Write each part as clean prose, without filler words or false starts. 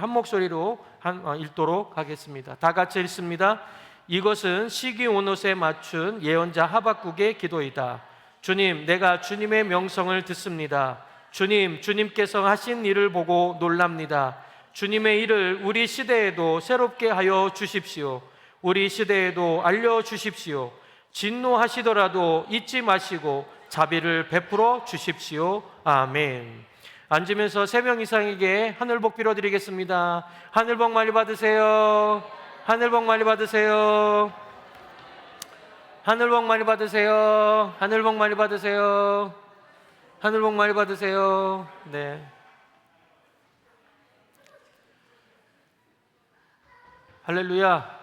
한 목소리로 읽도록 하겠습니다. 다 같이 읽습니다. 이것은 시기 온옷에 맞춘 예언자 하박국의 기도이다. 주님, 내가 주님의 명성을 듣습니다. 주님께서 하신 일을 보고 놀랍니다. 주님의 일을 우리 시대에도 새롭게 하여 주십시오. 우리 시대에도 알려주십시오. 진노하시더라도 잊지 마시고 자비를 베풀어 주십시오. 아멘. 앉으면서 3명 이상에게 하늘복 빌어드리겠습니다. 하늘복 많이 받으세요. 하늘복 많이 받으세요. 하늘복 많이 받으세요. 하늘복 많이 받으세요. 하늘복 많이 받으세요. 네. 할렐루야.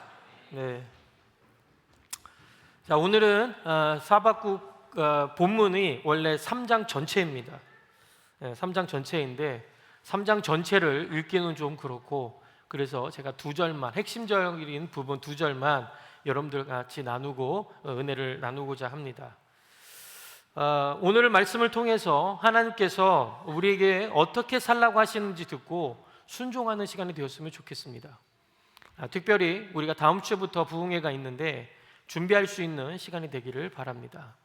네. 자, 오늘은 사박국 본문이 원래 3장 전체입니다. 3장 전체인데 3장 전체를 읽기는 좀 그렇고, 그래서 제가 2절만, 핵심적인 부분 2절만 여러분들 같이 나누고 은혜를 나누고자 합니다. 오늘 말씀을 통해서 하나님께서 우리에게 어떻게 살라고 하시는지 듣고 순종하는 시간이 되었으면 좋겠습니다. 특별히 우리가 다음 주부터 부흥회가 있는데 준비할 수 있는 시간이 되기를 바랍니다.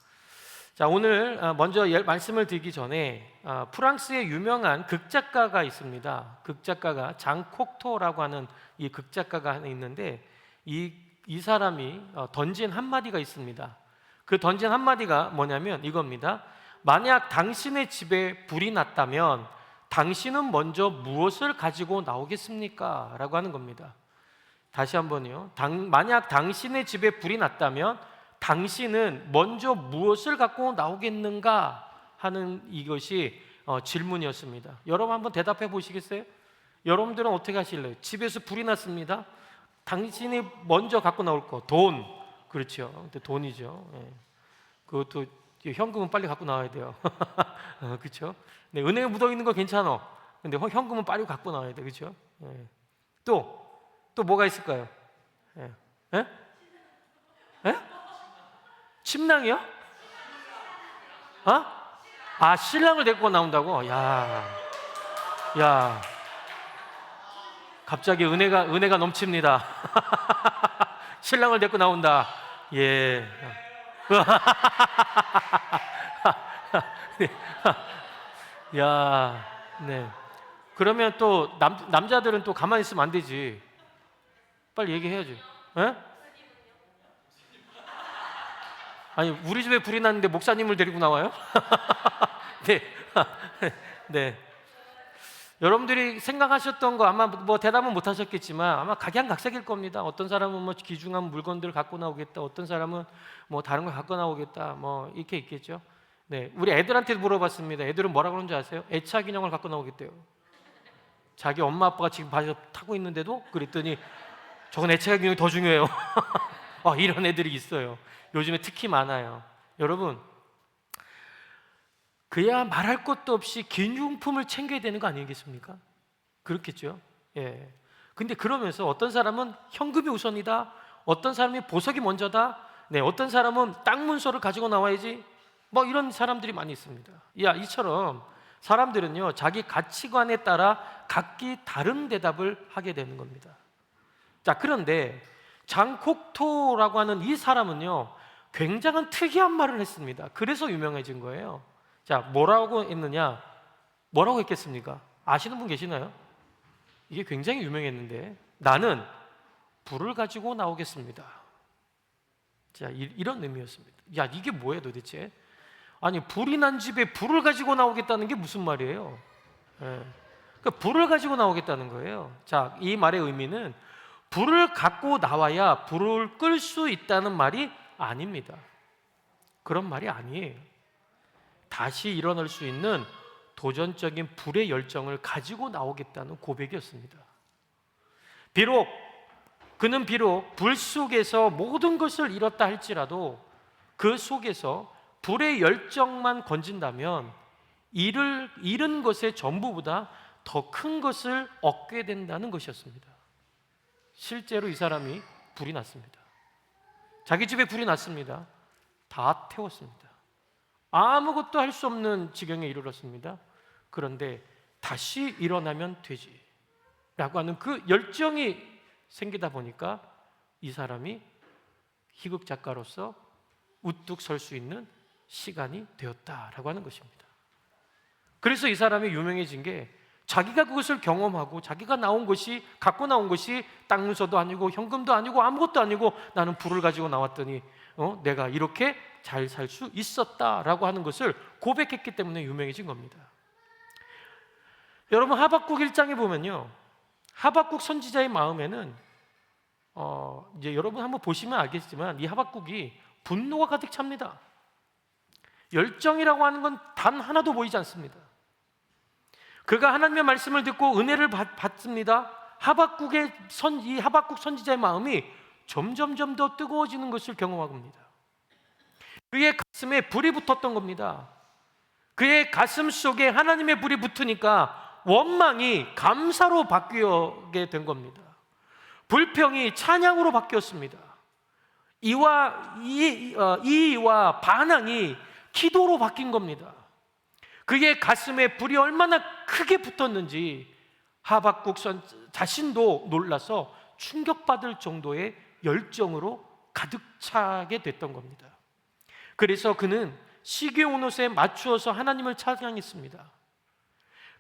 자, 오늘 먼저 말씀을 드리기 전에 프랑스의 유명한 극작가가 있습니다. 극작가가 장 콕토라고 하는 이 극작가가 있는데 이 사람이 던진 한마디가 있습니다. 그 던진 한마디가 뭐냐면 이겁니다. 만약 당신의 집에 불이 났다면 당신은 먼저 무엇을 가지고 나오겠습니까? 라고 하는 겁니다. 다시 한번요. 만약 당신의 집에 불이 났다면 당신은 먼저 무엇을 갖고 나오겠는가 하는 이것이 질문이었습니다. 여러분 한번 대답해 보시겠어요? 여러분들은 어떻게 하실래요? 집에서 불이 났습니다. 당신이 먼저 갖고 나올 거 돈, 그렇죠? 근데 돈이죠. 예. 그것도 현금은 빨리 갖고 나와야 돼요. 그렇죠? 네, 은행에 묻어 있는 거 괜찮아. 근데 현금은 빨리 갖고 나와야 돼, 그렇죠? 예. 또 뭐가 있을까요? 예? 예? 예? 침낭이요? 신랑을 데리고 나온다고? 야, 갑자기 은혜가 넘칩니다. 신랑을 데리고 나온다. 예. 야, 네. 그러면 또 남자들은 또 가만히 있으면 안 되지. 빨리 얘기해야지. 예? 아니, 우리 집에 불이 났는데 목사님을 데리고 나와요? 네. 네. 여러분들이 생각하셨던 거 아마 뭐 대답은 못 하셨겠지만 아마 각양각색일 겁니다. 어떤 사람은 뭐 귀중한 물건들을 갖고 나오겠다. 어떤 사람은 뭐 다른 걸 갖고 나오겠다. 뭐 이렇게 있겠죠. 네. 우리 애들한테 물어봤습니다. 애들은 뭐라고 그러는지 아세요? 애착 인형을 갖고 나오겠대요. 자기 엄마 아빠가 지금 바지를 타고 있는데도 그랬더니 저건 애착 인형이 더 중요해요. 이런 애들이 있어요. 요즘에 특히 많아요. 여러분, 그야 말할 것도 없이 기념품을 챙겨야 되는 거 아니겠습니까? 그렇겠죠. 예. 근데 그러면서 어떤 사람은 현금이 우선이다. 어떤 사람이 보석이 먼저다. 네, 어떤 사람은 땅 문서를 가지고 나와야지. 뭐 이런 사람들이 많이 있습니다. 이처럼 사람들은요, 자기 가치관에 따라 각기 다른 대답을 하게 되는 겁니다. 자, 그런데 장콕토라고 하는 이 사람은요, 굉장한 특이한 말을 했습니다. 그래서 유명해진 거예요. 자, 뭐라고 했느냐? 뭐라고 했겠습니까? 아시는 분 계시나요? 이게 굉장히 유명했는데, 나는 불을 가지고 나오겠습니다. 자, 이런 의미였습니다. 야, 이게 뭐예요 도대체? 아니, 불이 난 집에 불을 가지고 나오겠다는 게 무슨 말이에요? 예. 그러니까 불을 가지고 나오겠다는 거예요. 자, 이 말의 의미는 불을 갖고 나와야 불을 끌 수 있다는 말이 아닙니다. 그런 말이 아니에요. 다시 일어날 수 있는 도전적인 불의 열정을 가지고 나오겠다는 고백이었습니다. 그는 비록 불 속에서 모든 것을 잃었다 할지라도 그 속에서 불의 열정만 건진다면 잃은 것의 전부보다 더 큰 것을 얻게 된다는 것이었습니다. 실제로 이 사람이 불이 났습니다. 자기 집에 불이 났습니다. 다 태웠습니다. 아무것도 할 수 없는 지경에 이르렀습니다. 그런데 다시 일어나면 되지. 라고 하는 그 열정이 생기다 보니까 이 사람이 희극 작가로서 우뚝 설 수 있는 시간이 되었다라고 하는 것입니다. 그래서 이 사람이 유명해진 게 자기가 그것을 경험하고 자기가 갖고 나온 것이 땅 문서도 아니고 현금도 아니고 아무것도 아니고 나는 불을 가지고 나왔더니 내가 이렇게 잘 살 수 있었다라고 하는 것을 고백했기 때문에 유명해진 겁니다. 여러분, 하박국 1장에 보면요, 하박국 선지자의 마음에는 이제 여러분 한번 보시면 알겠지만 이 하박국이 분노가 가득 찹니다. 열정이라고 하는 건 단 하나도 보이지 않습니다. 그가 하나님의 말씀을 듣고 은혜를 받습니다. 이 하박국 선지자의 마음이 점점점 더 뜨거워지는 것을 경험합니다. 그의 가슴에 불이 붙었던 겁니다. 그의 가슴 속에 하나님의 불이 붙으니까 원망이 감사로 바뀌게 된 겁니다. 불평이 찬양으로 바뀌었습니다. 이의와 반항이 기도로 바뀐 겁니다. 그의 가슴에 불이 얼마나 크게 붙었는지 하박국 자신도 놀라서 충격받을 정도의 열정으로 가득 차게 됐던 겁니다. 그래서 그는 시기온 옷에 맞추어서 하나님을 찬양했습니다.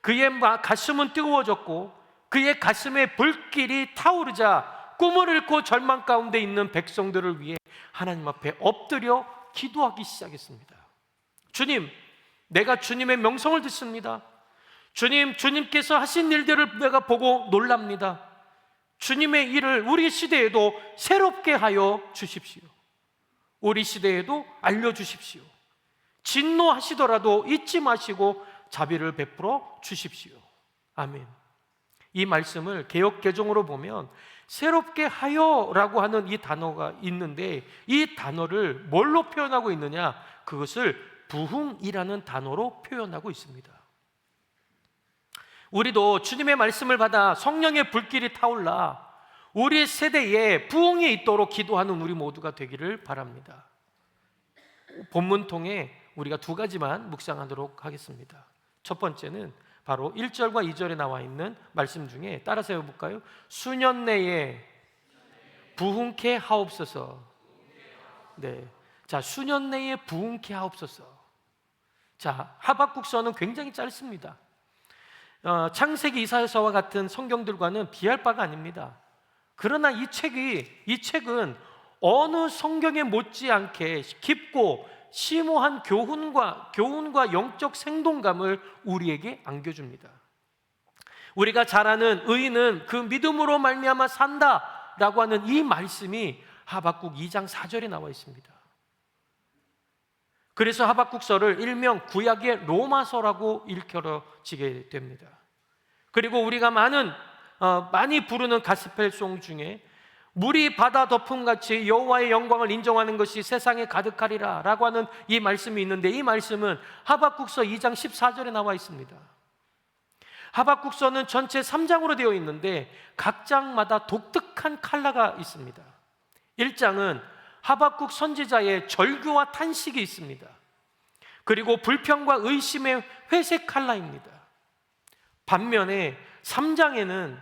그의 가슴은 뜨거워졌고 그의 가슴에 불길이 타오르자 꿈을 잃고 절망 가운데 있는 백성들을 위해 하나님 앞에 엎드려 기도하기 시작했습니다. 주님, 내가 주님의 명성을 듣습니다. 주님께서 하신 일들을 내가 보고 놀랍니다. 주님의 일을 우리 시대에도 새롭게 하여 주십시오. 우리 시대에도 알려주십시오. 진노하시더라도 잊지 마시고 자비를 베풀어 주십시오. 아멘. 이 말씀을 개역 개정으로 보면 새롭게 하여라고 하는 이 단어가 있는데 이 단어를 뭘로 표현하고 있느냐? 그것을 부흥이라는 단어로 표현하고 있습니다. 우리도 주님의 말씀을 받아 성령의 불길이 타올라 우리 세대에 부흥이 있도록 기도하는 우리 모두가 되기를 바랍니다. 본문 통해 우리가 두 가지만 묵상하도록 하겠습니다. 첫 번째는 바로 1절과 2절에 나와 있는 말씀 중에 따라서 해볼까요? 수년 내에 부흥케 하옵소서. 네, 자, 수년 내에 부흥케 하옵소서. 자, 하박국서는 굉장히 짧습니다. 창세기, 이사야서와 같은 성경들과는 비할 바가 아닙니다. 그러나 이 책은 어느 성경에 못지않게 깊고 심오한 교훈과 영적 생동감을 우리에게 안겨줍니다. 우리가 잘 아는 의인은 그 믿음으로 말미암아 산다라고 하는 이 말씀이 하박국 2장 4절에 나와 있습니다. 그래서 하박국서를 일명 구약의 로마서라고 일컬어지게 됩니다. 그리고 우리가 많이 부르는 가스펠송 중에 물이 바다 덮음같이 여호와의 영광을 인정하는 것이 세상에 가득하리라 라고 하는 이 말씀이 있는데 이 말씀은 하박국서 2장 14절에 나와 있습니다. 하박국서는 전체 3장으로 되어 있는데 각 장마다 독특한 컬러가 있습니다. 1장은 하박국 선지자의 절규와 탄식이 있습니다. 그리고 불평과 의심의 회색 컬러입니다. 반면에 3장에는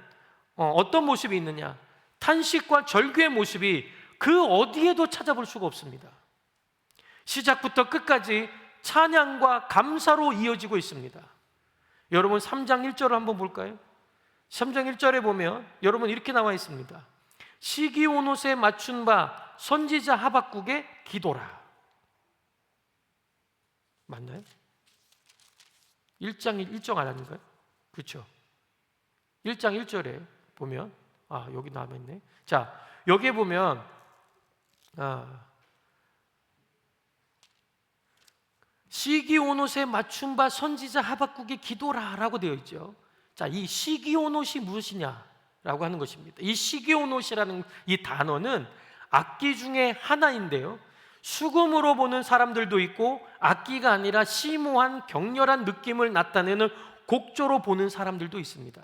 어떤 모습이 있느냐? 탄식과 절규의 모습이 그 어디에도 찾아볼 수가 없습니다. 시작부터 끝까지 찬양과 감사로 이어지고 있습니다. 여러분 3장 1절을 한번 볼까요? 3장 1절에 보면 여러분 이렇게 나와 있습니다. 시기 온 옷에 맞춘 바 선지자 하박국의 기도라. 맞나요? 1장 아닌가요? 그렇죠. 1장 1절에 보면 여기 남아있네. 자, 여기에 보면 시기 온 옷에 맞춘 바 선지자 하박국의 기도라 라고 되어 있죠. 자, 이 시기 온 옷이 무엇이냐라고 하는 것입니다. 이 시기 온 옷이라는 이 단어는 악기 중에 하나인데요, 수금으로 보는 사람들도 있고 악기가 아니라 심오한 격렬한 느낌을 나타내는 곡조로 보는 사람들도 있습니다.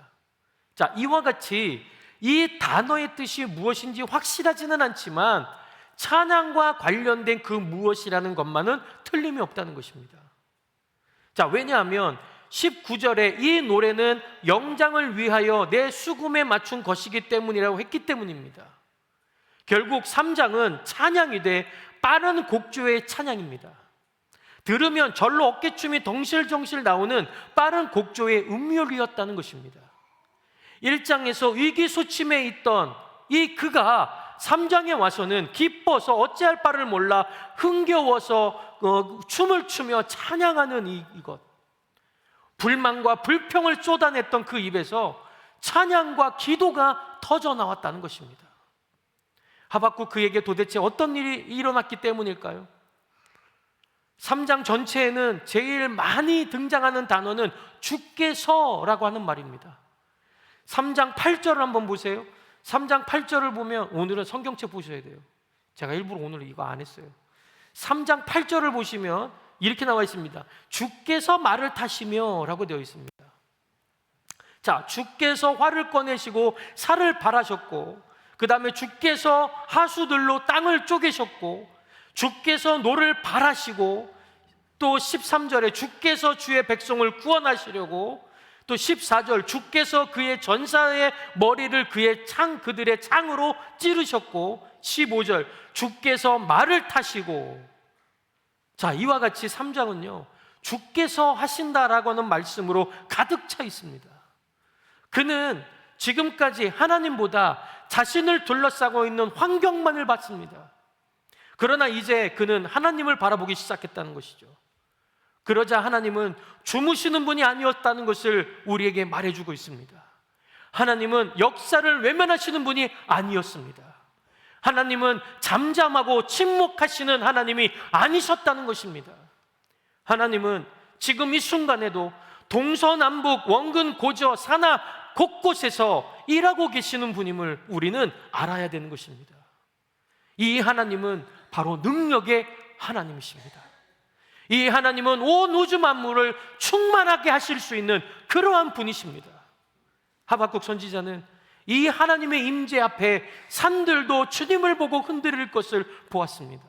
자, 이와 같이 이 단어의 뜻이 무엇인지 확실하지는 않지만 찬양과 관련된 그 무엇이라는 것만은 틀림이 없다는 것입니다. 자, 왜냐하면 19절에 이 노래는 영장을 위하여 내 수금에 맞춘 것이기 때문이라고 했기 때문입니다. 결국 3장은 찬양이 돼 빠른 곡조의 찬양입니다. 들으면 절로 어깨춤이 덩실덩실 나오는 빠른 곡조의 음률이었다는 것입니다. 1장에서 위기소침해 있던 이 그가 3장에 와서는 기뻐서 어찌할 바를 몰라 흥겨워서 춤을 추며 찬양하는 이것, 불만과 불평을 쏟아냈던 그 입에서 찬양과 기도가 터져 나왔다는 것입니다. 하박국 그에게 도대체 어떤 일이 일어났기 때문일까요? 3장 전체에는 제일 많이 등장하는 단어는 주께서라고 하는 말입니다. 3장 8절을 한번 보세요. 3장 8절을 보면, 오늘은 성경책 보셔야 돼요. 제가 일부러 오늘 이거 안 했어요. 3장 8절을 보시면 이렇게 나와 있습니다. 주께서 말을 타시며 라고 되어 있습니다. 자, 주께서 활을 꺼내시고 살을 발하셨고, 그 다음에 주께서 하수들로 땅을 쪼개셨고, 주께서 노를 발하시고, 또 13절에 주께서 주의 백성을 구원하시려고, 또 14절 주께서 그의 전사의 머리를 그들의 창으로 찌르셨고, 15절 주께서 말을 타시고. 자, 이와 같이 3장은요 주께서 하신다라고 하는 말씀으로 가득 차 있습니다. 그는 지금까지 하나님보다 자신을 둘러싸고 있는 환경만을 봤습니다. 그러나 이제 그는 하나님을 바라보기 시작했다는 것이죠. 그러자 하나님은 주무시는 분이 아니었다는 것을 우리에게 말해주고 있습니다. 하나님은 역사를 외면하시는 분이 아니었습니다. 하나님은 잠잠하고 침묵하시는 하나님이 아니셨다는 것입니다. 하나님은 지금 이 순간에도 동서남북 원근 고저 산하 곳곳에서 일하고 계시는 분임을 우리는 알아야 되는 것입니다. 이 하나님은 바로 능력의 하나님이십니다. 이 하나님은 온 우주 만물을 충만하게 하실 수 있는 그러한 분이십니다. 하박국 선지자는 이 하나님의 임재 앞에 산들도 주님을 보고 흔들릴 것을 보았습니다.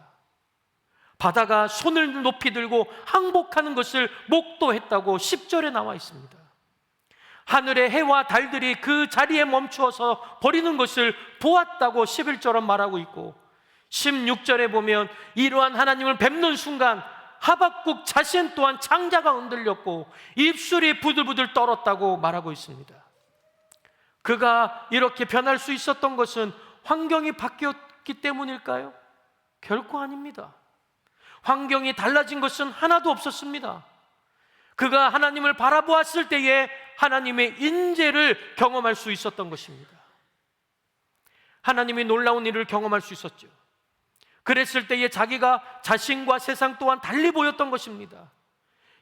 바다가 손을 높이 들고 항복하는 것을 목도했다고 10절에 나와 있습니다. 하늘의 해와 달들이 그 자리에 멈추어서 버리는 것을 보았다고 11절은 말하고 있고, 16절에 보면 이러한 하나님을 뵙는 순간 하박국 자신 또한 창자가 흔들렸고 입술이 부들부들 떨었다고 말하고 있습니다. 그가 이렇게 변할 수 있었던 것은 환경이 바뀌었기 때문일까요? 결코 아닙니다. 환경이 달라진 것은 하나도 없었습니다. 그가 하나님을 바라보았을 때에 하나님의 인재를 경험할 수 있었던 것입니다. 하나님의 놀라운 일을 경험할 수 있었죠. 그랬을 때에 자기가 자신과 세상 또한 달리 보였던 것입니다.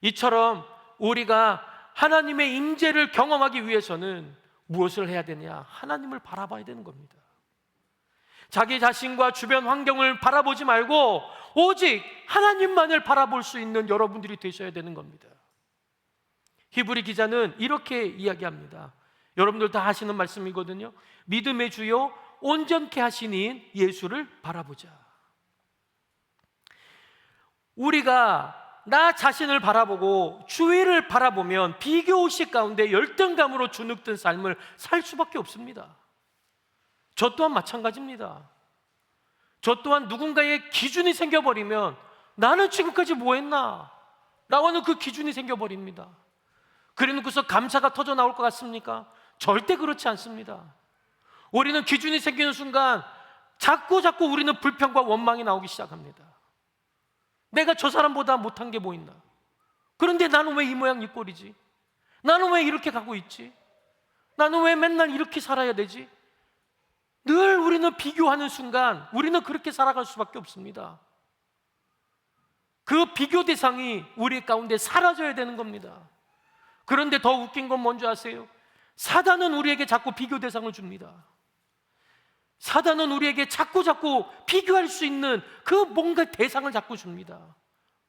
이처럼 우리가 하나님의 임재를 경험하기 위해서는 무엇을 해야 되냐? 하나님을 바라봐야 되는 겁니다. 자기 자신과 주변 환경을 바라보지 말고 오직 하나님만을 바라볼 수 있는 여러분들이 되셔야 되는 겁니다. 히브리 기자는 이렇게 이야기합니다. 여러분들 다 하시는 말씀이거든요. 믿음의 주요 온전케 하신 이인 예수를 바라보자. 우리가 나 자신을 바라보고 주위를 바라보면 비교의식 가운데 열등감으로 주눅든 삶을 살 수밖에 없습니다. 저 또한 마찬가지입니다. 저 또한 누군가의 기준이 생겨버리면 나는 지금까지 뭐 했나? 라고 하는 그 기준이 생겨버립니다. 그래놓고서 감사가 터져 나올 것 같습니까? 절대 그렇지 않습니다. 우리는 기준이 생기는 순간 자꾸 우리는 불평과 원망이 나오기 시작합니다. 내가 저 사람보다 못한 게 뭐 있나? 그런데 나는 왜 이 모양 이 꼴이지? 나는 왜 이렇게 가고 있지? 나는 왜 맨날 이렇게 살아야 되지? 늘 우리는 비교하는 순간 우리는 그렇게 살아갈 수밖에 없습니다. 그 비교 대상이 우리 가운데 사라져야 되는 겁니다. 그런데 더 웃긴 건 뭔지 아세요? 사단은 우리에게 자꾸 비교 대상을 줍니다. 사단은 우리에게 자꾸 비교할 수 있는 그 뭔가 대상을 자꾸 줍니다.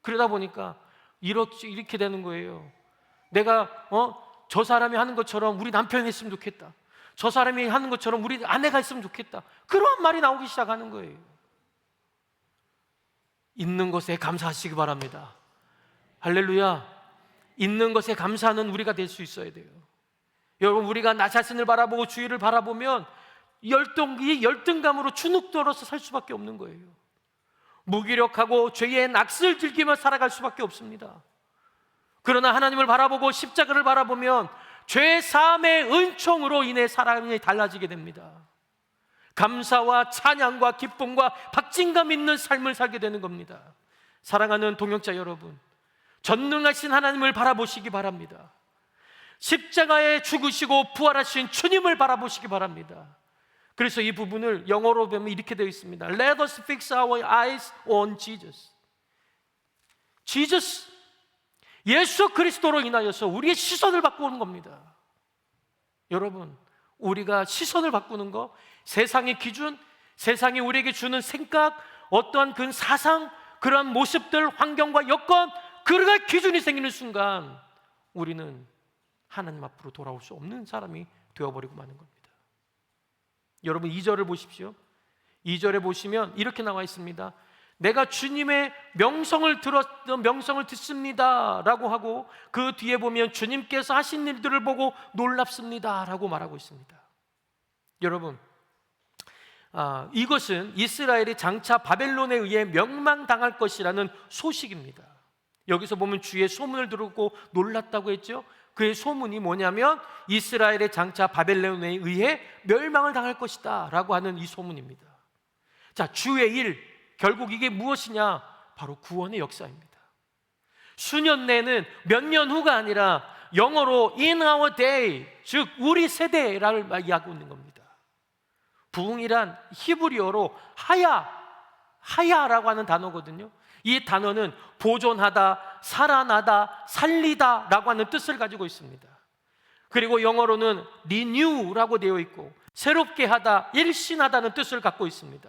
그러다 보니까 이렇게 되는 거예요. 내가 저 사람이 하는 것처럼 우리 남편이 했으면 좋겠다. 저 사람이 하는 것처럼 우리 아내가 했으면 좋겠다. 그런 말이 나오기 시작하는 거예요. 있는 것에 감사하시기 바랍니다. 할렐루야. 있는 것에 감사하는 우리가 될 수 있어야 돼요. 여러분, 우리가 나 자신을 바라보고 주위를 바라보면 이 열등감으로 주눅들어서 살 수밖에 없는 거예요. 무기력하고 죄의 낙을 즐기며 살아갈 수밖에 없습니다. 그러나 하나님을 바라보고 십자가를 바라보면 죄 사함의 은총으로 인해 사람이 달라지게 됩니다. 감사와 찬양과 기쁨과 박진감 있는 삶을 살게 되는 겁니다. 사랑하는 동역자 여러분, 전능하신 하나님을 바라보시기 바랍니다. 십자가에 죽으시고 부활하신 주님을 바라보시기 바랍니다. 그래서 이 부분을 영어로 보면 이렇게 되어 있습니다. Let us fix our eyes on Jesus. Jesus, 예수 그리스도로 인하여서 우리의 시선을 바꾸는 겁니다. 여러분, 우리가 시선을 바꾸는 거, 세상의 기준, 세상이 우리에게 주는 생각, 어떠한 그 사상, 그러한 모습들, 환경과 여건, 그러한 기준이 생기는 순간 우리는 하나님 앞으로 돌아올 수 없는 사람이 되어버리고 마는 겁니다. 여러분, 2절을 보십시오. 2절에 보시면 이렇게 나와 있습니다. 내가 주님의 명성을 듣습니다 라고 하고, 그 뒤에 보면 주님께서 하신 일들을 보고 놀랍습니다 라고 말하고 있습니다. 여러분, 이것은 이스라엘이 장차 바벨론에 의해 멸망당할 것이라는 소식입니다. 여기서 보면 주의 소문을 듣고 놀랐다고 했죠. 그의 소문이 뭐냐면 이스라엘의 장차 바벨론에 의해 멸망을 당할 것이다 라고 하는 이 소문입니다. 자, 주의 일, 결국 이게 무엇이냐? 바로 구원의 역사입니다. 수년 내는 몇 년 후가 아니라 영어로 in our day, 즉 우리 세대를 이야기하고 있는 겁니다. 부흥이란 히브리어로 하야라고 하는 단어거든요. 이 단어는 보존하다, 살아나다, 살리다 라고 하는 뜻을 가지고 있습니다. 그리고 영어로는 renew라고 되어 있고, 새롭게 하다, 일신하다는 뜻을 갖고 있습니다.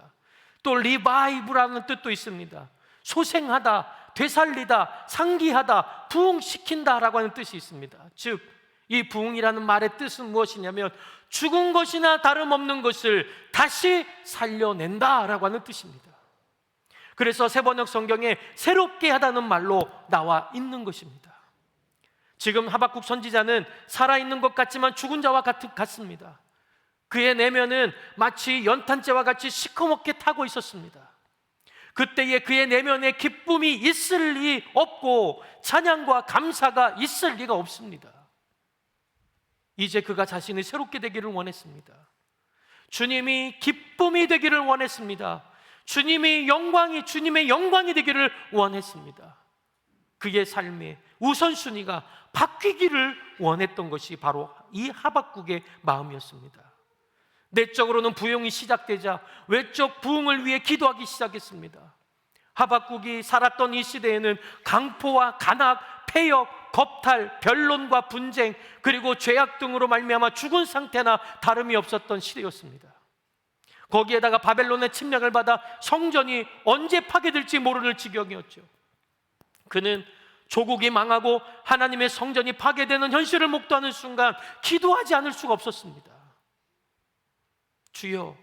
또 revive라는 뜻도 있습니다. 소생하다, 되살리다, 상기하다, 부흥시킨다 라고 하는 뜻이 있습니다. 즉, 이 부흥이라는 말의 뜻은 무엇이냐면 죽은 것이나 다름없는 것을 다시 살려낸다 라고 하는 뜻입니다. 그래서 세번역 성경에 새롭게 하다는 말로 나와 있는 것입니다. 지금 하박국 선지자는 살아있는 것 같지만 죽은 자와 같습니다. 그의 내면은 마치 연탄재와 같이 시커멓게 타고 있었습니다. 그때에 그의 내면에 기쁨이 있을 리 없고 찬양과 감사가 있을 리가 없습니다. 이제 그가 자신이 새롭게 되기를 원했습니다. 주님이 기쁨이 되기를 원했습니다. 주님의 영광이 되기를 원했습니다. 그의 삶의 우선순위가 바뀌기를 원했던 것이 바로 이 하박국의 마음이었습니다. 내적으로는 부흥이 시작되자 외적 부흥을 위해 기도하기 시작했습니다. 하박국이 살았던 이 시대에는 강포와 간악, 폐역, 겁탈, 변론과 분쟁, 그리고 죄악 등으로 말미암아 죽은 상태나 다름이 없었던 시대였습니다. 거기에다가 바벨론의 침략을 받아 성전이 언제 파괴될지 모르는 지경이었죠. 그는 조국이 망하고 하나님의 성전이 파괴되는 현실을 목도하는 순간 기도하지 않을 수가 없었습니다. 주여,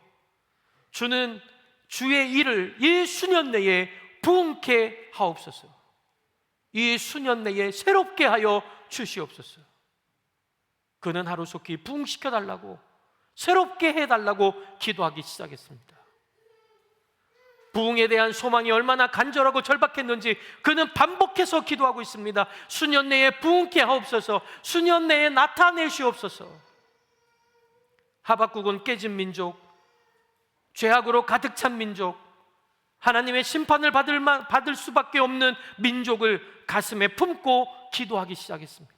주는 주의 일을 이 수년 내에 부흥케 하옵소서. 이 수년 내에 새롭게 하여 주시옵소서. 그는 하루속히 부흥시켜달라고, 새롭게 해달라고 기도하기 시작했습니다. 부흥에 대한 소망이 얼마나 간절하고 절박했는지 그는 반복해서 기도하고 있습니다. 수년 내에 부흥케 하옵소서, 수년 내에 나타내시옵소서. 하박국은 깨진 민족, 죄악으로 가득 찬 민족, 하나님의 심판을 받을 수밖에 없는 민족을 가슴에 품고 기도하기 시작했습니다.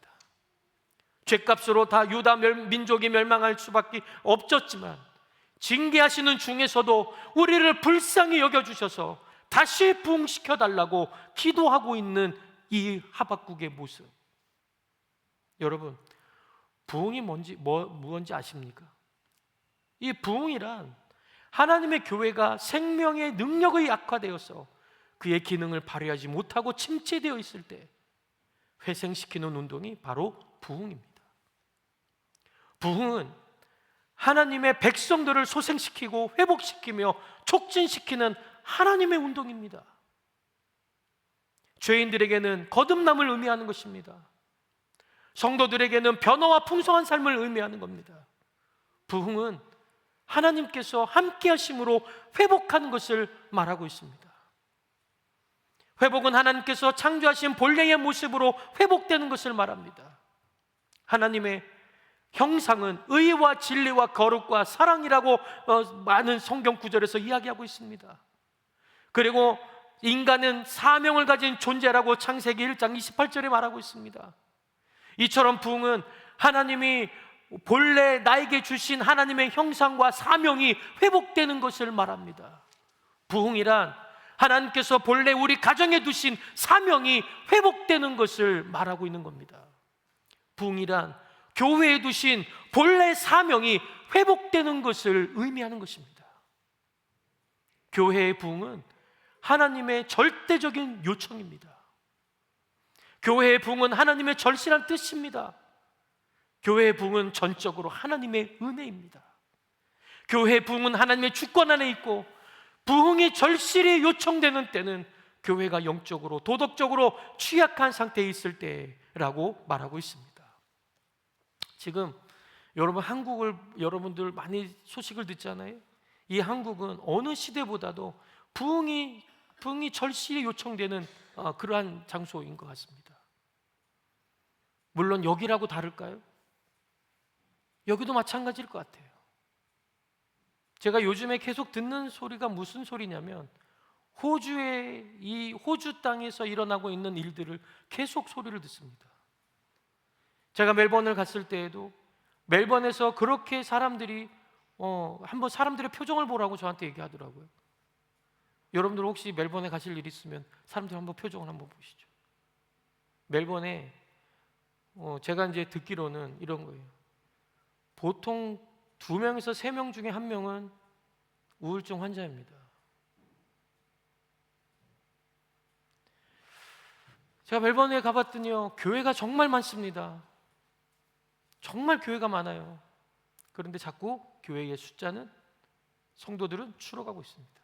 죄값으로 다 유다 민족이 멸망할 수밖에 없었지만 징계하시는 중에서도 우리를 불쌍히 여겨주셔서 다시 부흥시켜달라고 기도하고 있는 이 하박국의 모습. 여러분, 부흥이 뭔지 아십니까? 이 부흥이란 하나님의 교회가 생명의 능력이 약화되어서 그의 기능을 발휘하지 못하고 침체되어 있을 때 회생시키는 운동이 바로 부흥입니다. 부흥은 하나님의 백성들을 소생시키고 회복시키며 촉진시키는 하나님의 운동입니다. 죄인들에게는 거듭남을 의미하는 것입니다. 성도들에게는 변화와 풍성한 삶을 의미하는 겁니다. 부흥은 하나님께서 함께 하심으로 회복하는 것을 말하고 있습니다. 회복은 하나님께서 창조하신 본래의 모습으로 회복되는 것을 말합니다. 하나님의 형상은 의와 진리와 거룩과 사랑이라고 많은 성경 구절에서 이야기하고 있습니다. 그리고 인간은 사명을 가진 존재라고 창세기 1장 28절에 말하고 있습니다. 이처럼 부흥은 하나님이 본래 나에게 주신 하나님의 형상과 사명이 회복되는 것을 말합니다. 부흥이란 하나님께서 본래 우리 가정에 두신 사명이 회복되는 것을 말하고 있는 겁니다. 부흥이란 교회에 두신 본래 사명이 회복되는 것을 의미하는 것입니다. 교회의 부흥은 하나님의 절대적인 요청입니다. 교회의 부흥은 하나님의 절실한 뜻입니다. 교회의 부흥은 전적으로 하나님의 은혜입니다. 교회의 부흥은 하나님의 주권 안에 있고, 부흥이 절실히 요청되는 때는 교회가 영적으로 도덕적으로 취약한 상태에 있을 때라고 말하고 있습니다. 지금 여러분 한국을 여러분들 많이 소식을 듣잖아요. 이 한국은 어느 시대보다도 부흥이 절실히 요청되는 그러한 장소인 것 같습니다. 물론 여기라고 다를까요? 여기도 마찬가지일 것 같아요. 제가 요즘에 계속 듣는 소리가 무슨 소리냐면, 이 호주 땅에서 일어나고 있는 일들을 계속 소리를 듣습니다. 제가 멜번을 갔을 때에도 멜번에서 그렇게 사람들이 한번 사람들의 표정을 보라고 저한테 얘기하더라고요. 여러분들 혹시 멜번에 가실 일 있으면 사람들 한번 표정을 한번 보시죠. 멜번에 제가 이제 듣기로는 이런 거예요. 보통 2명에서 3명 중에 1명은 우울증 환자입니다. 제가 멜번에 가봤더니요, 교회가 정말 많습니다. 정말 교회가 많아요. 그런데 자꾸 교회의 숫자는, 성도들은 줄어가고 있습니다.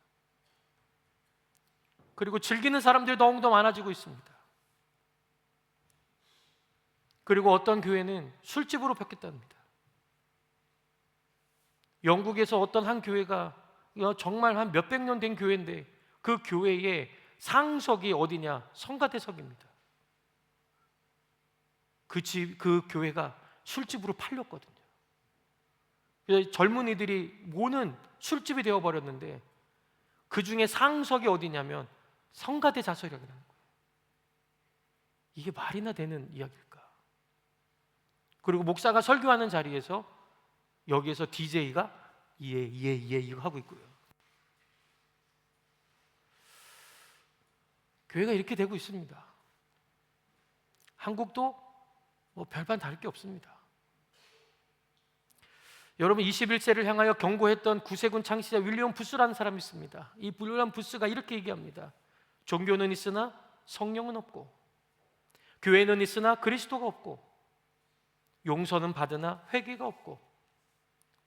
그리고 즐기는 사람들이 더욱더 많아지고 있습니다. 그리고 어떤 교회는 술집으로 바뀌었답니다. 영국에서 어떤 한 교회가 정말 한 몇백 년 된 교회인데, 그 교회의 상석이 어디냐? 성가대석입니다. 그 교회가 술집으로 팔렸거든요. 그래서 젊은이들이 모는 술집이 되어버렸는데, 그 중에 상석이 어디냐면 성가대 좌석이라고 하는 거예요. 이게 말이나 되는 이야기일까? 그리고 목사가 설교하는 자리에서 여기에서 DJ가 예 이거 하고 있고요. 교회가 이렇게 되고 있습니다. 한국도 별반 다를 게 없습니다. 여러분, 21세를 향하여 경고했던 구세군 창시자 윌리엄 부스라는 사람이 있습니다. 이 윌리엄 부스가 이렇게 얘기합니다. 종교는 있으나 성령은 없고, 교회는 있으나 그리스도가 없고, 용서는 받으나 회개가 없고,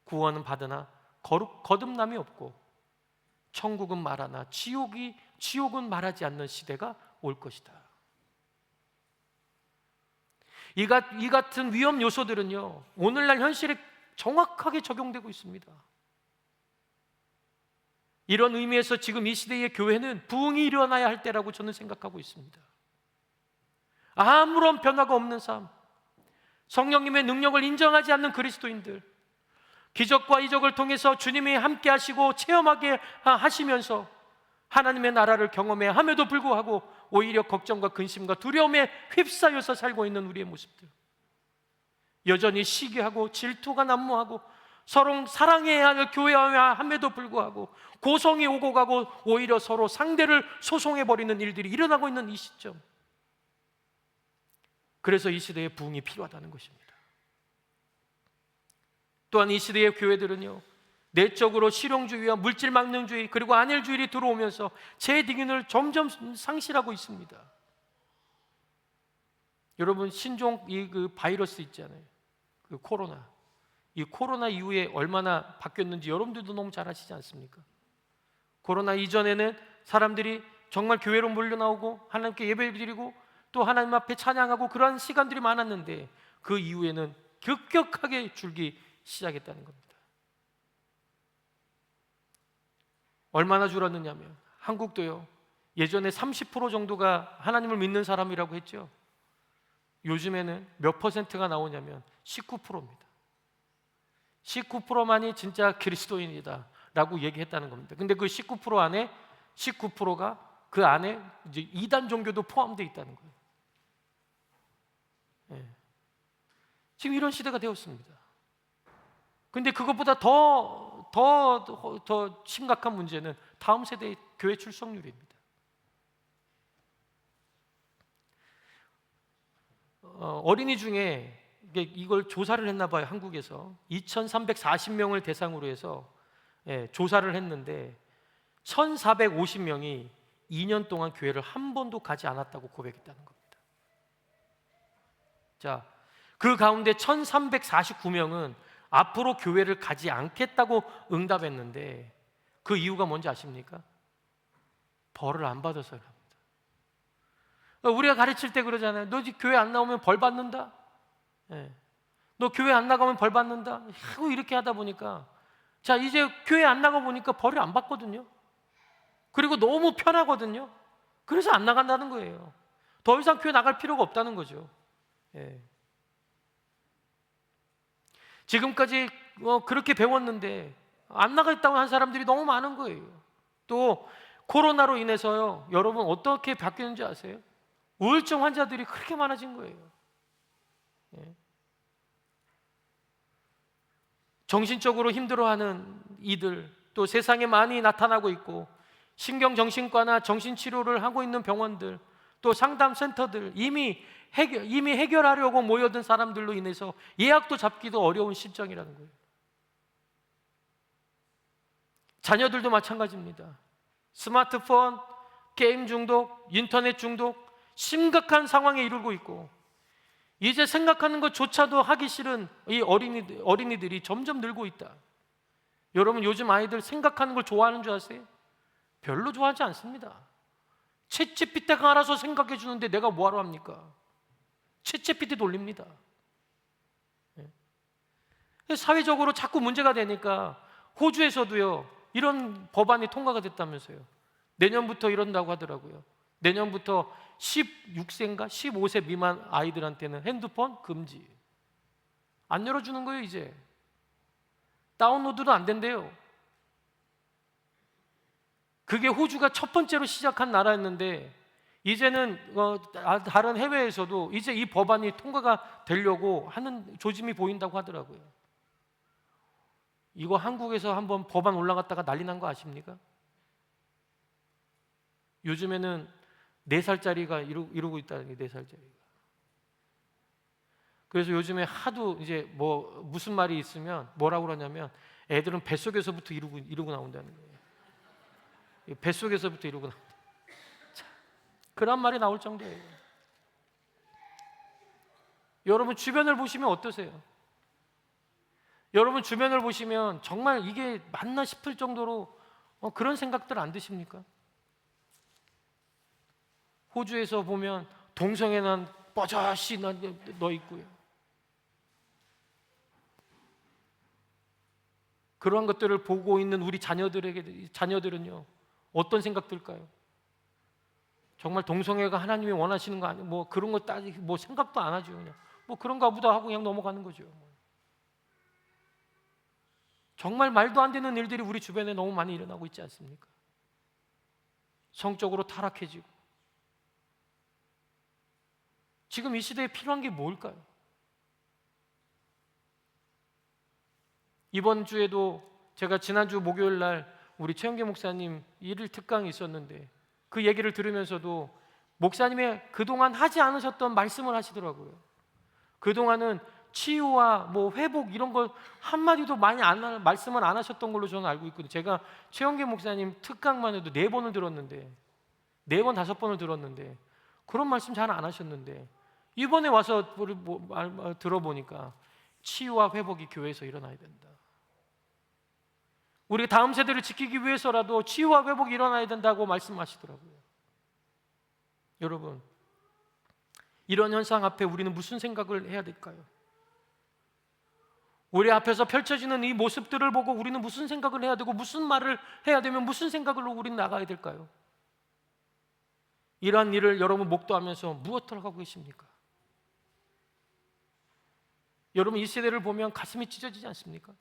구원은 받으나 거듭남이 없고, 천국은 말하나 지옥은 말하지 않는 시대가 올 것이다. 이 같은 위험 요소들은요, 오늘날 현실에 정확하게 적용되고 있습니다. 이런 의미에서 지금 이 시대의 교회는 부흥이 일어나야 할 때라고 저는 생각하고 있습니다. 아무런 변화가 없는 삶, 성령님의 능력을 인정하지 않는 그리스도인들, 기적과 이적을 통해서 주님이 함께 하시고 체험하게 하시면서 하나님의 나라를 경험해 함에도 불구하고 오히려 걱정과 근심과 두려움에 휩싸여서 살고 있는 우리의 모습들, 여전히 시기하고 질투가 난무하고 서로 사랑해야 할 교회여야 함에도 불구하고 고성이 오고 가고 오히려 서로 상대를 소송해버리는 일들이 일어나고 있는 이 시점, 그래서 이 시대에 부흥이 필요하다는 것입니다. 또한 이 시대의 교회들은요, 내적으로 실용주의와 물질망령주의 그리고 안일주의를 들어오면서 제 디gn을 점점 상실하고 있습니다. 여러분, 신종 그 바이러스 있잖아요, 그 코로나. 이 코로나 이후에 얼마나 바뀌었는지 여러분들도 너무 잘 아시지 않습니까? 코로나 이전에는 사람들이 정말 교회로 몰려 나오고 하나님께 예배를 드리고 또 하나님 앞에 찬양하고 그러한 시간들이 많았는데, 그 이후에는 급격하게 줄기 시작했다는 겁니다. 얼마나 줄었느냐면 한국도요, 예전에 30% 정도가 하나님을 믿는 사람이라고 했죠. 요즘에는 몇 퍼센트가 나오냐면 19%입니다. 19%만이 진짜 그리스도인이다 라고 얘기했다는 겁니다. 근데 그 19% 안에 19%가 그 안에 이제 이단 종교도 포함되어 있다는 거예요. 예. 지금 이런 시대가 되었습니다. 근데 그것보다 더 심각한 문제는 다음 세대의 교회 출석률입니다. 어린이 중에 이걸 조사를 했나 봐요. 한국에서 2,340명을 대상으로 해서 조사를 했는데 1,450명이 2년 동안 교회를 한 번도 가지 않았다고 고백했다는 겁니다. 자, 그 가운데 1,349명은 앞으로 교회를 가지 않겠다고 응답했는데 그 이유가 뭔지 아십니까? 벌을 안 받아서요. 우리가 가르칠 때 그러잖아요. 너 교회 안 나오면 벌 받는다. 너 교회 안 나가면 벌 받는다. 하고 이렇게 하다 보니까 자, 이제 교회 안 나가 보니까 벌을 안 받거든요. 그리고 너무 편하거든요. 그래서 안 나간다는 거예요. 더 이상 교회 나갈 필요가 없다는 거죠. 지금까지 그렇게 배웠는데 안 나가겠다고 한 사람들이 너무 많은 거예요. 또 코로나로 인해서요, 여러분 어떻게 바뀌는지 아세요? 우울증 환자들이 그렇게 많아진 거예요. 정신적으로 힘들어하는 이들, 또 세상에 많이 나타나고 있고 신경정신과나 정신치료를 하고 있는 병원들, 또 상담센터들 이미 해결하려고 모여든 사람들로 인해서 예약도 잡기도 어려운 실정이라는 거예요. 자녀들도 마찬가지입니다. 스마트폰, 게임 중독, 인터넷 중독 심각한 상황에 이르고 있고 이제 생각하는 것조차도 하기 싫은 이 어린이들이 점점 늘고 있다. 여러분 요즘 아이들 생각하는 걸 좋아하는 줄 아세요? 별로 좋아하지 않습니다. 챗GPT가 알아서 생각해 주는데 내가 뭐하러 합니까? 챗GPT 돌립니다. 사회적으로 자꾸 문제가 되니까 호주에서도요 이런 법안이 통과가 됐다면서요. 내년부터 이런다고 하더라고요. 내년부터 16세인가 15세 미만 아이들한테는 핸드폰 금지. 안 열어주는 거예요. 이제 다운로드도 안 된대요. 그게 호주가 첫 번째로 시작한 나라였는데 이제는 다른 해외에서도 이제 이 법안이 통과가 되려고 하는 조짐이 보인다고 하더라고요. 이거 한국에서 한번 법안 올라갔다가 난리 난 거 아십니까? 요즘에는 4살짜리가 이러고 있다는 게 4살짜리가. 그래서 요즘에 하도 이제 무슨 말이 있으면 뭐라고 그러냐면 애들은 뱃속에서부터 이러고 나온다는 거예요. 뱃속에서부터 이러고 나온다. 그런 말이 나올 정도예요. 여러분 주변을 보시면 어떠세요? 여러분 주변을 보시면 정말 이게 맞나 싶을 정도로 그런 생각들 안 드십니까? 호주에서 보면 동성애는 뻐젓이 너 있고요. 그러한 것들을 보고 있는 우리 자녀들은요 어떤 생각 들까요? 정말 동성애가 하나님이 원하시는 거 아니에요? 그런 거 생각도 안 하죠. 그냥 그런가 보다 하고 그냥 넘어가는 거죠. 정말 말도 안 되는 일들이 우리 주변에 너무 많이 일어나고 있지 않습니까? 성적으로 타락해지고. 지금 이 시대에 필요한 게 뭘까요? 이번 주에도 제가 지난주 목요일 날 우리 최영계 목사님 일일 특강이 있었는데 그 얘기를 들으면서도 목사님이 그동안 하지 않으셨던 말씀을 하시더라고요. 그동안은 치유와 회복 이런 걸 한마디도 말씀을 안 하셨던 걸로 저는 알고 있거든요. 제가 최영계 목사님 특강만 해도 4번을 들었는데 4번, 5번을 들었는데 그런 말씀 잘 안 하셨는데 이번에 와서 들어보니까 치유와 회복이 교회에서 일어나야 된다. 우리 다음 세대를 지키기 위해서라도 치유와 회복이 일어나야 된다고 말씀하시더라고요. 여러분, 이런 현상 앞에 우리는 무슨 생각을 해야 될까요? 우리 앞에서 펼쳐지는 이 모습들을 보고 우리는 무슨 생각을 해야 되고 무슨 말을 해야 되면 무슨 생각으로 우리는 나가야 될까요? 이러한 일을 여러분 목도하면서 무엇을 하고 계십니까? 여러분 이 세대를 보면 가슴이 찢어지지 않습니까?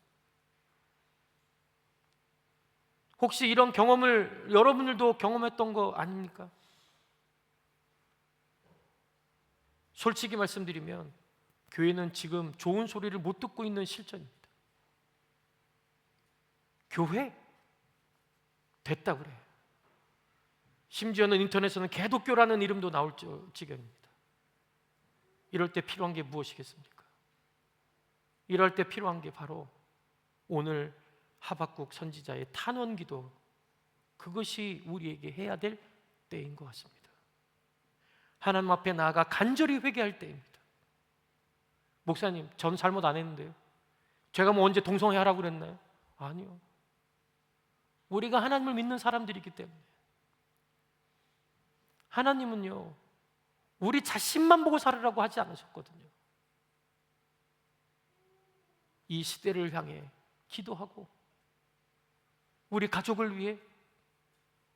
혹시 이런 경험을 여러분들도 경험했던 거 아닙니까? 솔직히 말씀드리면 교회는 지금 좋은 소리를 못 듣고 있는 실정입니다. 교회? 됐다 그래. 심지어는 인터넷에는 개독교라는 이름도 나올 지경입니다. 이럴 때 필요한 게 무엇이겠습니까? 이럴 때 필요한 게 바로 오늘 하박국 선지자의 탄원기도, 그것이 우리에게 해야 될 때인 것 같습니다. 하나님 앞에 나아가 간절히 회개할 때입니다. 목사님, 저는 잘못 안 했는데요. 제가 뭐 언제 동성애하라고 그랬나요? 아니요. 우리가 하나님을 믿는 사람들이기 때문에. 하나님은요, 우리 자신만 보고 살으라고 하지 않으셨거든요. 이 시대를 향해 기도하고 우리 가족을 위해,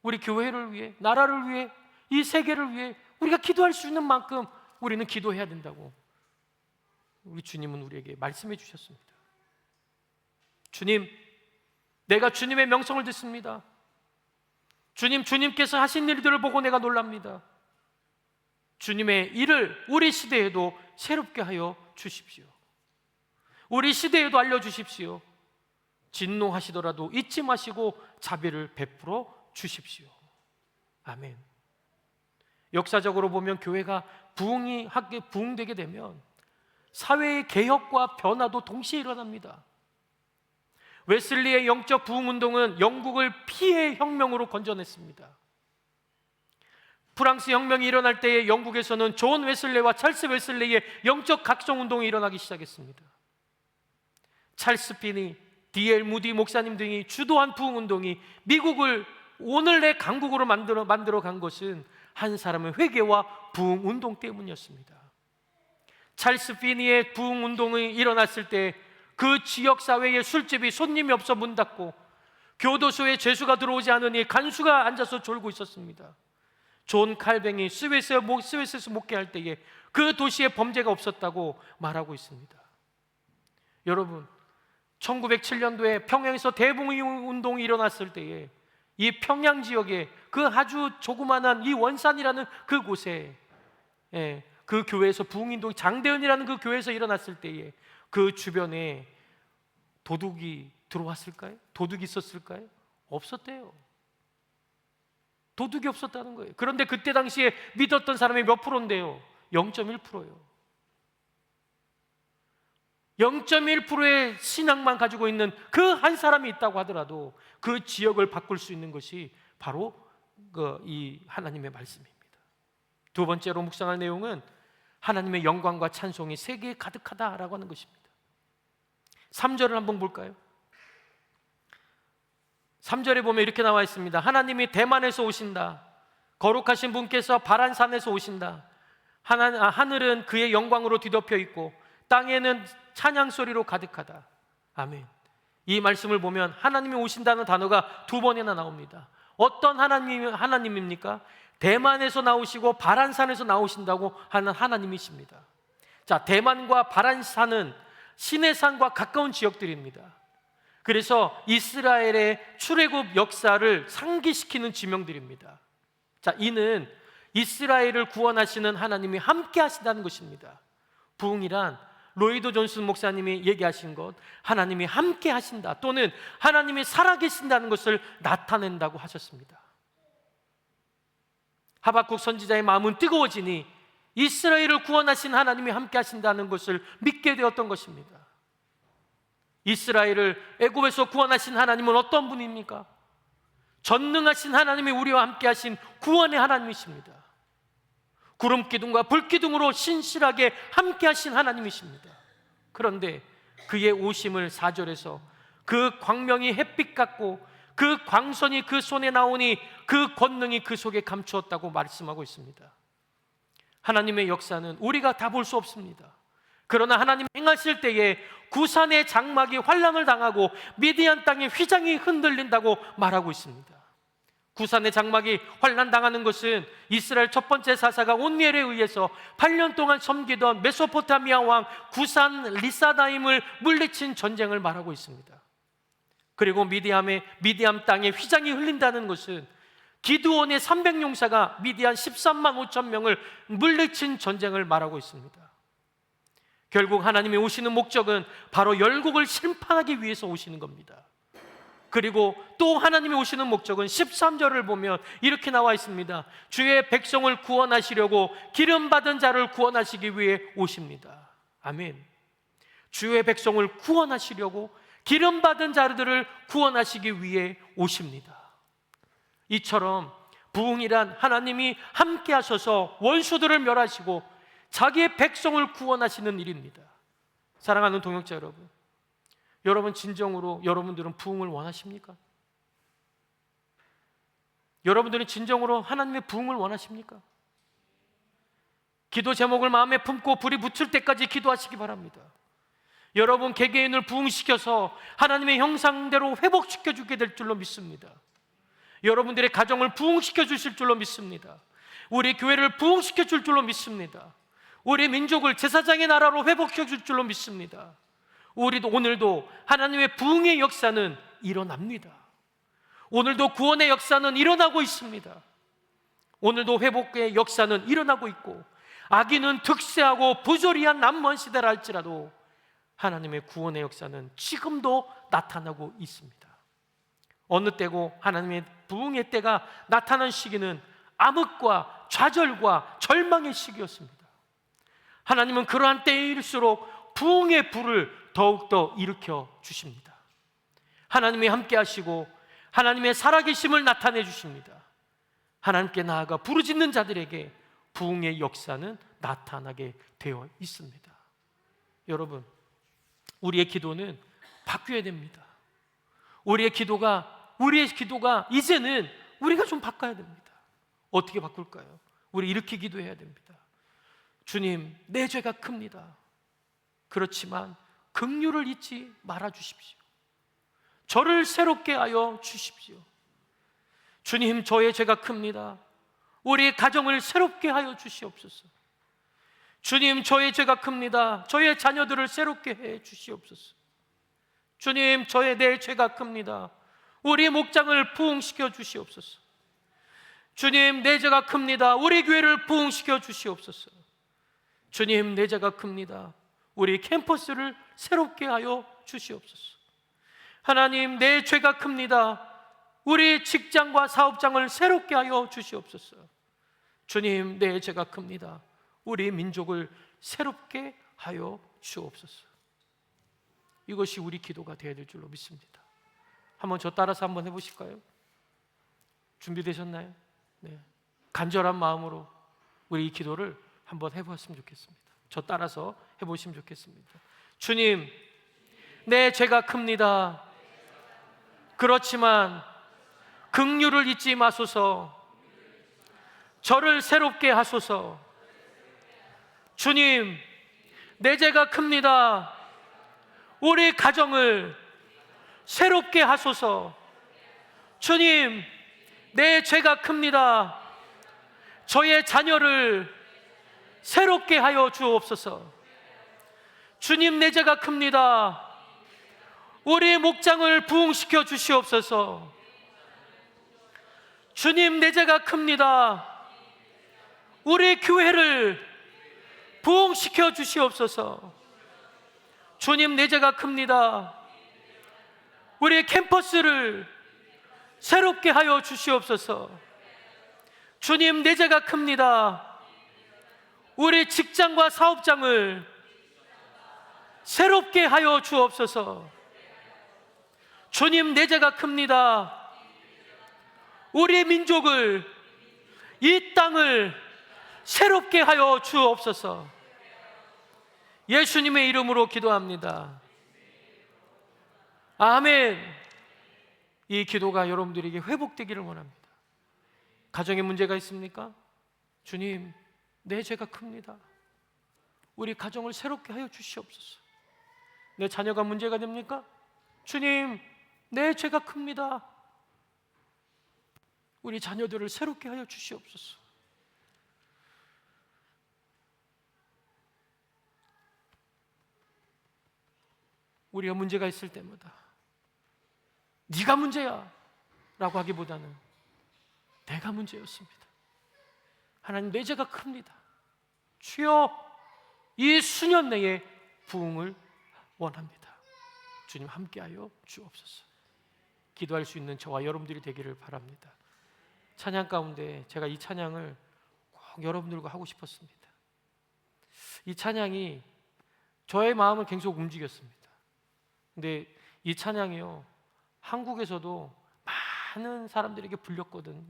우리 교회를 위해, 나라를 위해, 이 세계를 위해 우리가 기도할 수 있는 만큼 우리는 기도해야 된다고 우리 주님은 우리에게 말씀해 주셨습니다. 주님, 내가 주님의 명성을 듣습니다. 주님께서 하신 일들을 보고 내가 놀랍니다. 주님의 일을 우리 시대에도 새롭게 하여 주십시오. 우리 시대에도 알려주십시오. 진노하시더라도 잊지 마시고 자비를 베풀어 주십시오. 아멘. 역사적으로 보면 교회가 부흥되게 되면 사회의 개혁과 변화도 동시에 일어납니다. 웨슬리의 영적 부흥운동은 영국을 피해 혁명으로 건져냈습니다. 프랑스 혁명이 일어날 때에 영국에서는 존 웨슬레와 찰스 웨슬레의 영적 각성운동이 일어나기 시작했습니다. 찰스 피니, D.L. 무디 목사님 등이 주도한 부흥운동이 미국을 오늘의 강국으로 만들어 간 것은 한 사람의 회개와 부흥운동 때문이었습니다. 찰스 피니의 부흥운동이 일어났을 때 그 지역사회에 술집이 손님이 없어 문 닫고 교도소에 죄수가 들어오지 않으니 간수가 앉아서 졸고 있었습니다. 존 칼뱅이 스웨스에서 목회할 때에 그 도시에 범죄가 없었다고 말하고 있습니다. 여러분, 1907년도에 평양에서 대붕운동이 일어났을 때에 이 평양 지역에 그 아주 조그만한 이 원산이라는 그 곳에 그 교회에서 부흥운동이 장대은이라는 그 교회에서 일어났을 때에 그 주변에 도둑이 들어왔을까요? 도둑이 있었을까요? 없었대요. 도둑이 없었다는 거예요. 그런데 그때 당시에 믿었던 사람이 몇 프로인데요? 0.1%예요. 0.1%의 신앙만 가지고 있는 그 한 사람이 있다고 하더라도 그 지역을 바꿀 수 있는 것이 바로 이 하나님의 말씀입니다. 두 번째로 묵상할 내용은 하나님의 영광과 찬송이 세계에 가득하다라고 하는 것입니다. 3절을 한번 볼까요? 3절에 보면 이렇게 나와 있습니다. 하나님이 대만에서 오신다. 거룩하신 분께서 바란산에서 오신다. 하늘은 그의 영광으로 뒤덮여 있고 땅에는 찬양 소리로 가득하다. 아멘. 이 말씀을 보면 하나님이 오신다는 단어가 두 번이나 나옵니다. 어떤 하나님입니까? 대만에서 나오시고 바란산에서 나오신다고 하는 하나님이십니다. 자, 대만과 바란산은 시내산과 가까운 지역들입니다. 그래서 이스라엘의 출애굽 역사를 상기시키는 지명들입니다. 자, 이는 이스라엘을 구원하시는 하나님이 함께 하신다는 것입니다. 부흥이란 로이드 존슨 목사님이 얘기하신 것, 하나님이 함께 하신다 또는 하나님이 살아계신다는 것을 나타낸다고 하셨습니다. 하박국 선지자의 마음은 뜨거워지니 이스라엘을 구원하신 하나님이 함께 하신다는 것을 믿게 되었던 것입니다. 이스라엘을 애굽에서 구원하신 하나님은 어떤 분입니까? 전능하신 하나님이 우리와 함께 하신 구원의 하나님이십니다. 구름 기둥과 불 기둥으로 신실하게 함께 하신 하나님이십니다. 그런데 그의 오심을 4절에서 그 광명이 햇빛 같고 그 광선이 그 손에 나오니 그 권능이 그 속에 감추었다고 말씀하고 있습니다. 하나님의 역사는 우리가 다 볼 수 없습니다. 그러나 하나님 행하실 때에 구산의 장막이 환란을 당하고 미디안 땅의 휘장이 흔들린다고 말하고 있습니다. 구산의 장막이 환란당하는 것은 이스라엘 첫 번째 사사가 온니엘에 의해서 8년 동안 섬기던 메소포타미아 왕 구산 리사다임을 물리친 전쟁을 말하고 있습니다. 그리고 미디안 땅의 휘장이 흘린다는 것은 기드온의 300용사가 미디안 13만 5천 명을 물리친 전쟁을 말하고 있습니다. 결국 하나님이 오시는 목적은 바로 열국을 심판하기 위해서 오시는 겁니다. 그리고 또 하나님이 오시는 목적은 13절을 보면 이렇게 나와 있습니다. 주의 백성을 구원하시려고 기름받은 자를 구원하시기 위해 오십니다. 아멘. 주의 백성을 구원하시려고 기름받은 자들을 구원하시기 위해 오십니다. 이처럼 부흥이란 하나님이 함께 하셔서 원수들을 멸하시고 자기의 백성을 구원하시는 일입니다. 사랑하는 동역자 여러분, 여러분 진정으로 여러분들은 부흥을 원하십니까? 여러분들은 진정으로 하나님의 부흥을 원하십니까? 기도 제목을 마음에 품고 불이 붙을 때까지 기도하시기 바랍니다. 여러분 개개인을 부흥시켜서 하나님의 형상대로 회복시켜 주게 될 줄로 믿습니다. 여러분들의 가정을 부흥시켜 주실 줄로 믿습니다. 우리 교회를 부흥시켜 줄 줄로 믿습니다. 우리 민족을 제사장의 나라로 회복시켜 줄 줄로 믿습니다. 우리도 오늘도 하나님의 부흥의 역사는 일어납니다. 오늘도 구원의 역사는 일어나고 있습니다. 오늘도 회복의 역사는 일어나고 있고, 악인은 득세하고 부조리한 남먼 시대라 할지라도 하나님의 구원의 역사는 지금도 나타나고 있습니다. 어느 때고 하나님의 부흥의 때가 나타난 시기는 암흑과 좌절과 절망의 시기였습니다. 하나님은 그러한 때일수록 부흥의 불을 더욱더 일으켜 주십니다. 하나님이 함께 하시고 하나님의 살아계심을 나타내 주십니다. 하나님께 나아가 부르짖는 자들에게 부흥의 역사는 나타나게 되어 있습니다. 여러분, 우리의 기도는 바뀌어야 됩니다. 우리의 기도가 이제는 우리가 좀 바꿔야 됩니다. 어떻게 바꿀까요? 우리 이렇게 기도해야 됩니다. 주님, 내 죄가 큽니다. 그렇지만 긍휼을 잊지 말아 주십시오. 저를 새롭게 하여 주십시오. 주님, 저의 죄가 큽니다. 우리 가정을 새롭게 하여 주시옵소서. 주님, 저의 죄가 큽니다. 저의 자녀들을 새롭게 해 주시옵소서. 주님, 내 죄가 큽니다. 우리 목장을 부흥시켜 주시옵소서. 주님, 내 죄가 큽니다. 우리 교회를 부흥시켜 주시옵소서. 주님, 내 죄가 큽니다. 우리 캠퍼스를 새롭게 하여 주시옵소서. 하나님, 내 죄가 큽니다. 우리 직장과 사업장을 새롭게 하여 주시옵소서. 주님, 내 죄가 큽니다. 우리 민족을 새롭게 하여 주옵소서. 이것이 우리 기도가 되어야 될 줄로 믿습니다. 한번 저 따라서 한번 해보실까요? 준비되셨나요? 네. 간절한 마음으로 우리 이 기도를 한번 해보았으면 좋겠습니다. 저 따라서 해보시면 좋겠습니다. 주님, 내 죄가 큽니다. 그렇지만 긍휼을 잊지 마소서. 저를 새롭게 하소서. 주님, 내 죄가 큽니다. 우리 가정을 새롭게 하소서. 주님, 내 죄가 큽니다. 저의 자녀를 새롭게 하여 주옵소서. 주님, 내 죄가 큽니다. 우리 목장을 부흥시켜 주시옵소서. 주님, 내 죄가 큽니다. 우리 교회를 부흥시켜 주시옵소서. 주님, 내 죄가 큽니다. 우리 캠퍼스를 새롭게 하여 주시옵소서. 주님, 내 죄가 큽니다. 우리 직장과 사업장을 새롭게 하여 주옵소서. 주님, 내 죄가 큽니다. 우리 민족을, 이 땅을 새롭게 하여 주옵소서. 예수님의 이름으로 기도합니다. 아멘. 이 기도가 여러분들에게 회복되기를 원합니다. 가정에 문제가 있습니까? 주님, 내 죄가 큽니다. 우리 가정을 새롭게 하여 주시옵소서. 내 자녀가 문제가 됩니까? 주님, 내 죄가 큽니다. 우리 자녀들을 새롭게 하여 주시옵소서. 우리가 문제가 있을 때마다 네가 문제야 라고 하기보다는 내가 문제였습니다. 하나님, 내 죄가 큽니다. 주여, 이 수년 내에 부흥을 원합니다. 주님, 함께하여 주옵소서. 기도할 수 있는 저와 여러분들이 되기를 바랍니다. 찬양 가운데 제가 이 찬양을 꼭 여러분들과 하고 싶었습니다. 이 찬양이 저의 마음을 계속 움직였습니다. 근데 이 찬양이요, 한국에서도 많은 사람들에게 불렸거든요.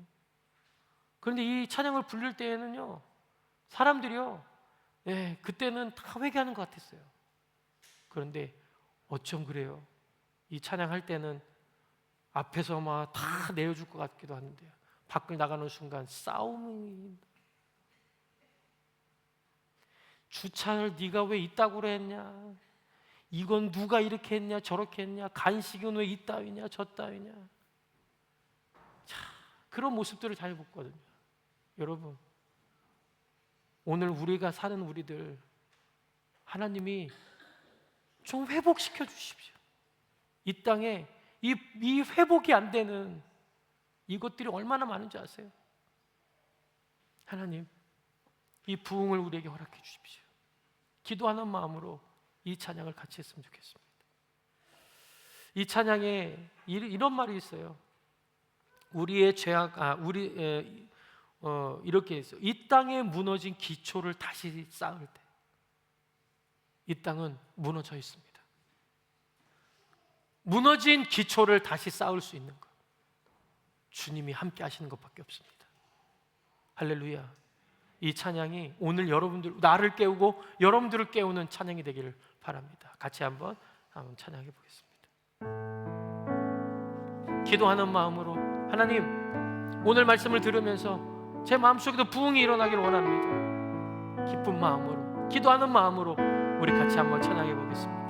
그런데 이 찬양을 부를 때에는요, 사람들이요, 그때는 다 회개하는 것 같았어요. 그런데 어쩜 그래요? 이 찬양할 때는 앞에서 막 다 내어줄 것 같기도 한데요, 밖을 나가는 순간 싸움이, 주차를 네가 왜 이따구로 했냐, 이건 누가 이렇게 했냐 저렇게 했냐, 간식은 왜 이따위냐 저따위냐. 자, 그런 모습들을 잘 봤거든요. 여러분, 오늘 우리가 사는 우리들 하나님이 좀 회복시켜 주십시오. 이 땅에 이 회복이 안 되는 이것들이 얼마나 많은지 아세요? 하나님, 이 부흥을 우리에게 허락해 주십시오. 기도하는 마음으로 이 찬양을 같이 했으면 좋겠습니다. 이 찬양에 이런 말이 있어요. 우리의 죄악, 이렇게 있어요. 이 땅에 무너진 기초를 다시 쌓을 때 이 땅은 무너져 있습니다. 무너진 기초를 다시 쌓을 수 있는 것, 주님이 함께 하시는 것밖에 없습니다. 할렐루야. 이 찬양이 오늘 여러분들, 나를 깨우고 여러분들을 깨우는 찬양이 되기를 바랍니다. 같이 한번 찬양해 보겠습니다. 기도하는 마음으로, 하나님, 오늘 말씀을 들으면서 제 마음속에도 부흥이 일어나기를 원합니다. 기쁜 마음으로, 기도하는 마음으로 우리 같이 한번 찬양해 보겠습니다.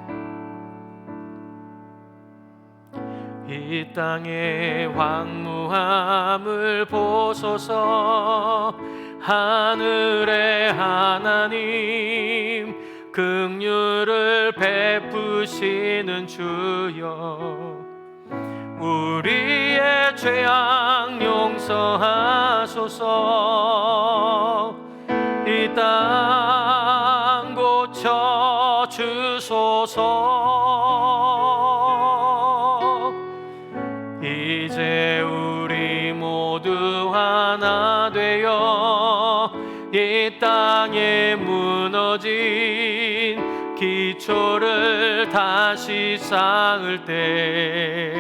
이 땅의 황무함을 보소서. 하늘의 하나님, 긍휼을 베푸시는 주여, 우리의 죄악 용서하소서. 이 땅 고쳐 주소서. 이제 우리 모두 하나 되어 이 땅에 무너진 기초를 다시 쌓을 때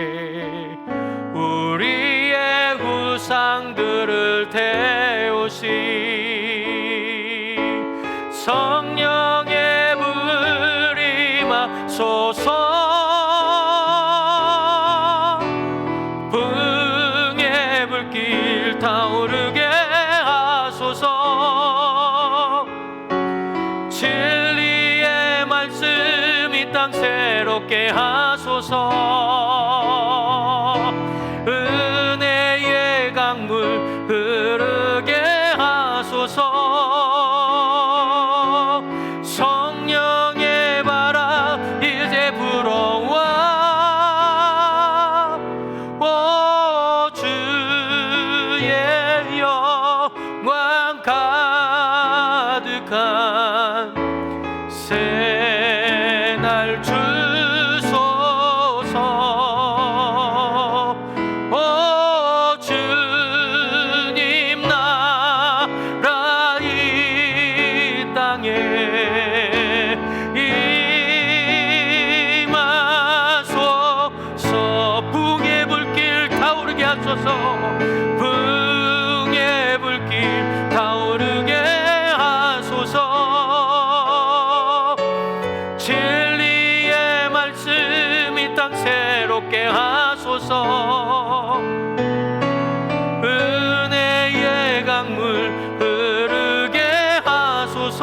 우리의 우상들을 태우시 성령의 불 임하소서. 부흥의 불길 타오르게 하소서. 진리의 말씀 이 땅 새롭게 하소서. 은혜의 강물 흐르게 하소서. 성령의 바람 이제 불어와 주의 영광 가득한 새날 주소서. 주님 나라 이 땅에 임하소서. 부흥의 불길 타오르게 하소서. 부흥의 불길 타오르게 하소서. 진리의 말씀 이 땅 새롭게 하소서. 은혜의 강물 흐르게 하소서.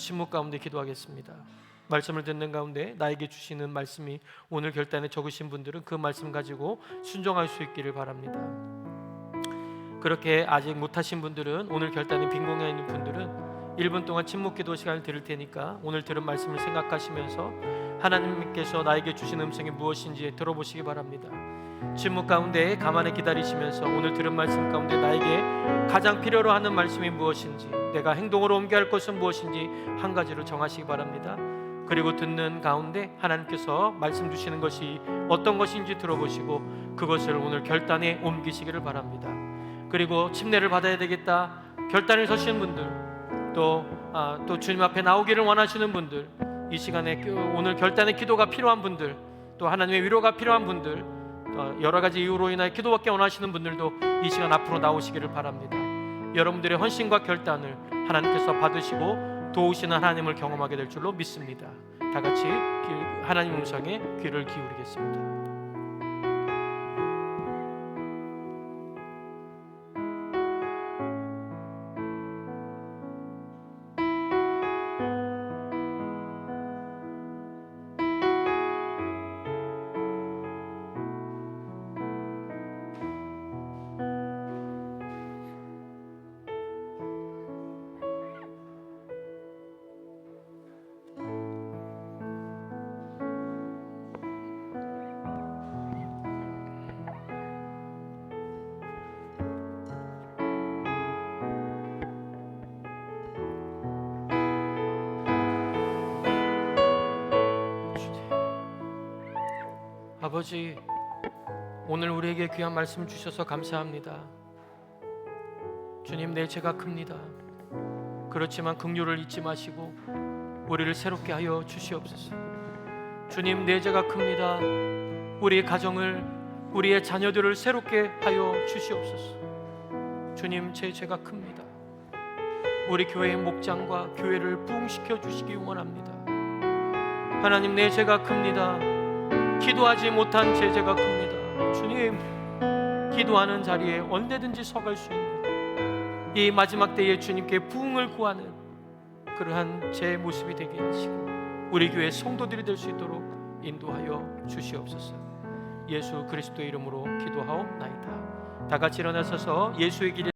침묵 가운데 기도하겠습니다. 말씀을 듣는 가운데 나에게 주시는 말씀이 오늘 결단에 적으신 분들은 그 말씀 가지고 순종할 수 있기를 바랍니다. 그렇게 아직 못하신 분들은, 오늘 결단이 빈공에 있는 분들은 1분 동안 침묵 기도 시간을 드릴 테니까 오늘 들은 말씀을 생각하시면서 하나님께서 나에게 주신 음성이 무엇인지 들어보시기 바랍니다. 침묵 가운데 가만히 기다리시면서 오늘 들은 말씀 가운데 나에게 가장 필요로 하는 말씀이 무엇인지, 내가 행동으로 옮겨야 할 것은 무엇인지 한 가지를 정하시기 바랍니다. 그리고 듣는 가운데 하나님께서 말씀 주시는 것이 어떤 것인지 들어보시고 그것을 오늘 결단에 옮기시기를 바랍니다. 그리고 침례를 받아야 되겠다 결단을 서시는 분들, 또 주님 앞에 나오기를 원하시는 분들, 이 시간에 오늘 결단의 기도가 필요한 분들, 또 하나님의 위로가 필요한 분들, 여러 가지 이유로 인하여 기도받기 원하시는 분들도 이 시간 앞으로 나오시기를 바랍니다. 여러분들의 헌신과 결단을 하나님께서 받으시고 도우시는 하나님을 경험하게 될 줄로 믿습니다. 다 같이 하나님 음성에 귀를 기울이겠습니다. 아버지, 오늘 우리에게 귀한 말씀 주셔서 감사합니다. 주님, 내 죄가 큽니다. 그렇지만 긍휼을 잊지 마시고 우리를 새롭게 하여 주시옵소서. 주님, 내 죄가 큽니다. 우리의 가정을, 우리의 자녀들을 새롭게 하여 주시옵소서. 주님, 제 죄가 큽니다. 우리 교회의 목장과 교회를 부흥시켜 주시기 원합니다. 하나님, 내 죄가 큽니다. 기도하지 못한 제 죄가 큽니다. 주님, 기도하는 자리에 언제든지 서갈 수 있는 이 마지막 때에 주님께 부흥을 구하는 그러한 제 모습이 되게 하시고 우리 교회 성도들이 될 수 있도록 인도하여 주시옵소서. 예수 그리스도의 이름으로 기도하옵나이다. 다 같이 일어나셔서 예수의 길